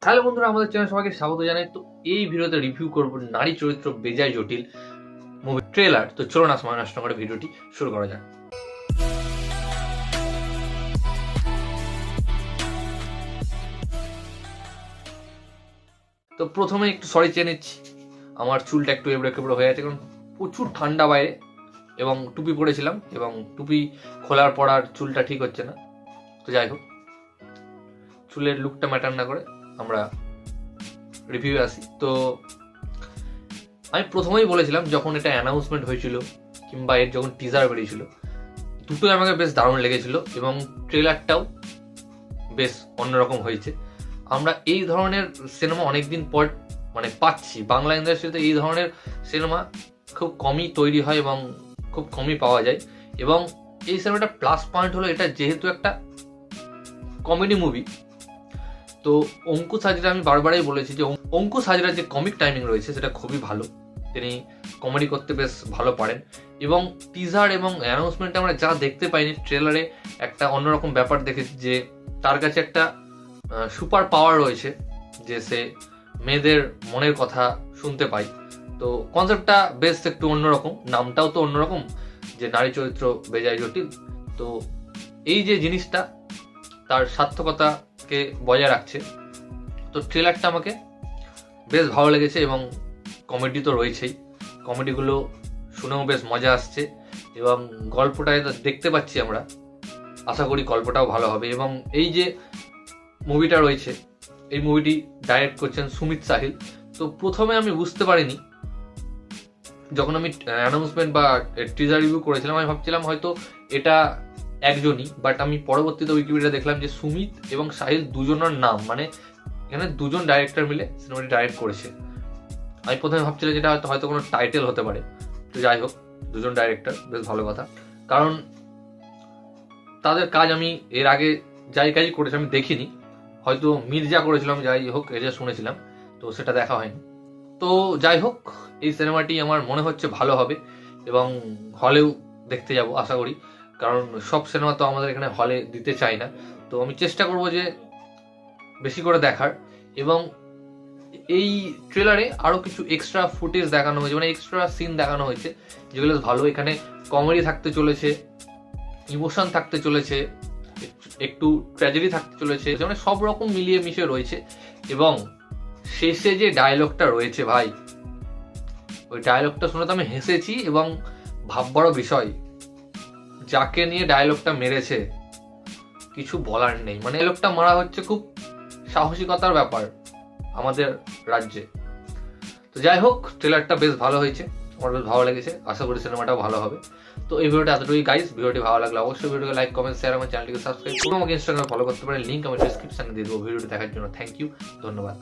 Hello বন্ধুরা, আমাদের channel সবাইকে স্বাগত জানাই। তো এই ভিডিওতে রিভিউ করব নারী চরিত্র বেজায় জটিল মুভি ট্রেলার। তো চলো না সময় নষ্ট করে ভিডিওটি শুরু করা যাক। তো প্রথমে একটু সরি চেয়ে নিচ্ছি, আমার চুলটা একটু এবড়ো খেবড়ো হয়ে আছে, কারণ প্রচুর ঠান্ডা বাইরে এবং টুপি পরেছিলাম, এবং টুপি খোলার পর আর চুলটা ঠিক হচ্ছে না। তো যাই হোক, চুলের লুকটা ম্যাটার না করে আমরা রিভিউ আসি। তো আমি প্রথমেই বলেছিলাম, যখন এটা অ্যানাউন্সমেন্ট হয়েছিল কিংবা এর যখন টিজার বেরিয়েছিল, দুটোই আমাকে বেশ দারুণ লেগেছিল এবং ট্রেলারটাও বেশ অন্যরকম হয়েছে। আমরা এই ধরনের সিনেমা অনেকদিন পর পাচ্ছি। বাংলা ইন্ডাস্ট্রিতে এই ধরনের সিনেমা খুব কমই তৈরি হয় এবং খুব কমই পাওয়া যায়। এবং এই সিনেমাটা প্লাস পয়েন্ট হলো, এটা যেহেতু একটা কমেডি মুভি, তো অঙ্কুশ হাজরা, আমি বারবারই বলেছি যে অঙ্কুশ হাজরার যে কমিক টাইমিং রয়েছে সেটা খুবই ভালো। তিনি কমেডি করতে বেশ ভালো পারেন এবং টিজার এবং অ্যানাউন্সমেন্টে আমরা যা দেখতে পাইনি, ট্রেলারে একটা অন্যরকম ব্যাপার দেখেছি যে তার কাছে একটা সুপার পাওয়ার রয়েছে, যে সে মেয়েদের মনের কথা শুনতে পায়। তো কনসেপ্টটা বেশ একটু অন্যরকম, নামটাও তো অন্যরকম, যে নারী চরিত্র বেজায় জটিল। তো এই যে জিনিসটা তার সার্থকতাকে বজায় রাখছে। তো ট্রেলারটা আমাকে বেশ ভালো লেগেছে এবং কমেডি তো রয়েছেই, কমেডিগুলো শুনেও বেশ মজা আসছে এবং গল্পটা দেখতে পাচ্ছি আমরা, আশা করি গল্পটাও ভালো হবে। এবং এই যে মুভিটা রয়েছে, এই মুভিটি ডাইরেক্ট করছেন সুমিত সাহিল। তো প্রথমে আমি বুঝতে পারিনি, যখন আমি অ্যানাউন্সমেন্ট বা টিজার রিভিউ করেছিলাম, আমি ভাবছিলাম হয়তো এটা একজনই, বাট আমি পরবর্তীতে উইকিপিডিয়া দেখলাম যে সুমিত এবং সাহিল দুজনের নাম, এখানে দুজন ডাইরেক্টর মিলে সিনেমাটি ডাইরেক্ট করেছে। আমি প্রথমে ভাবছিলাম যেটা হয়তো কোনো টাইটেল হতে পারে। তো যাই হোক, দুজন ডাইরেক্টর, বেশ ভালো কথা, কারণ তাদের কাজ আমি এর আগে যাই কাজই করেছি আমি দেখিনি। হয়তো মির্জা করেছিলাম, যাই হোক, এটা শুনেছিলাম, তো সেটা দেখা হয়নি। তো যাই হোক, এই সিনেমাটি আমার মনে হচ্ছে ভালো হবে এবং হলেও দেখতে যাব আশা করি, কারণ সব সিনেমা তো আমাদের এখানে হলে দিতে চাই না। তো আমি চেষ্টা করব যে বেশি করে দেখার। এবং এই ট্রেলারে আরো কিছু এক্সট্রা ফুটেজ দেখানো হয়েছে, এক্সট্রা সিন দেখানো হয়েছে, যেগুলো ভালো। এখানে কমেডি থাকতে চলেছে, ইমোশন থাকতে চলেছে, একটু ট্র্যাজেডি থাকতে চলেছে, সব রকম মিলিয়ে মিশে রয়েছে। এবং শেষে যে ডায়লগটা রয়েছে ভাই, ওই ডায়লগটা শুনে তো আমি হেসেছি এবং ভাববারও বিষয়, যাকে নিয়ে ডায়লগটা মেরেছে কিছু বলার নেই। ডায়লগটা মারা হচ্ছে খুব সাহসিকতার ব্যাপার আমাদের রাজ্যে। তো যাই হোক, ট্রেলারটা বেশ ভালো হয়েছে, আমার বেশ ভালো লেগেছে, আশা করি সিনেমাটাও ভালো হবে। তো এই ভিডিওটা এতটুকুই গাইস। ভিডিওটি ভালো লাগলে অবশ্যই ভিডিওকে লাইক, কমেন্ট, শেয়ার, আমার চ্যানেলটিকে সাবস্ক্রাইব করুন, আমাকে ইনস্টাগ্রামে ফলো করতে পারেন, লিঙ্ক আমি ডেসক্রিপশনে দিয়ে দেবো। ভিডিওটি দেখার জন্য থ্যাংক ইউ, ধন্যবাদ।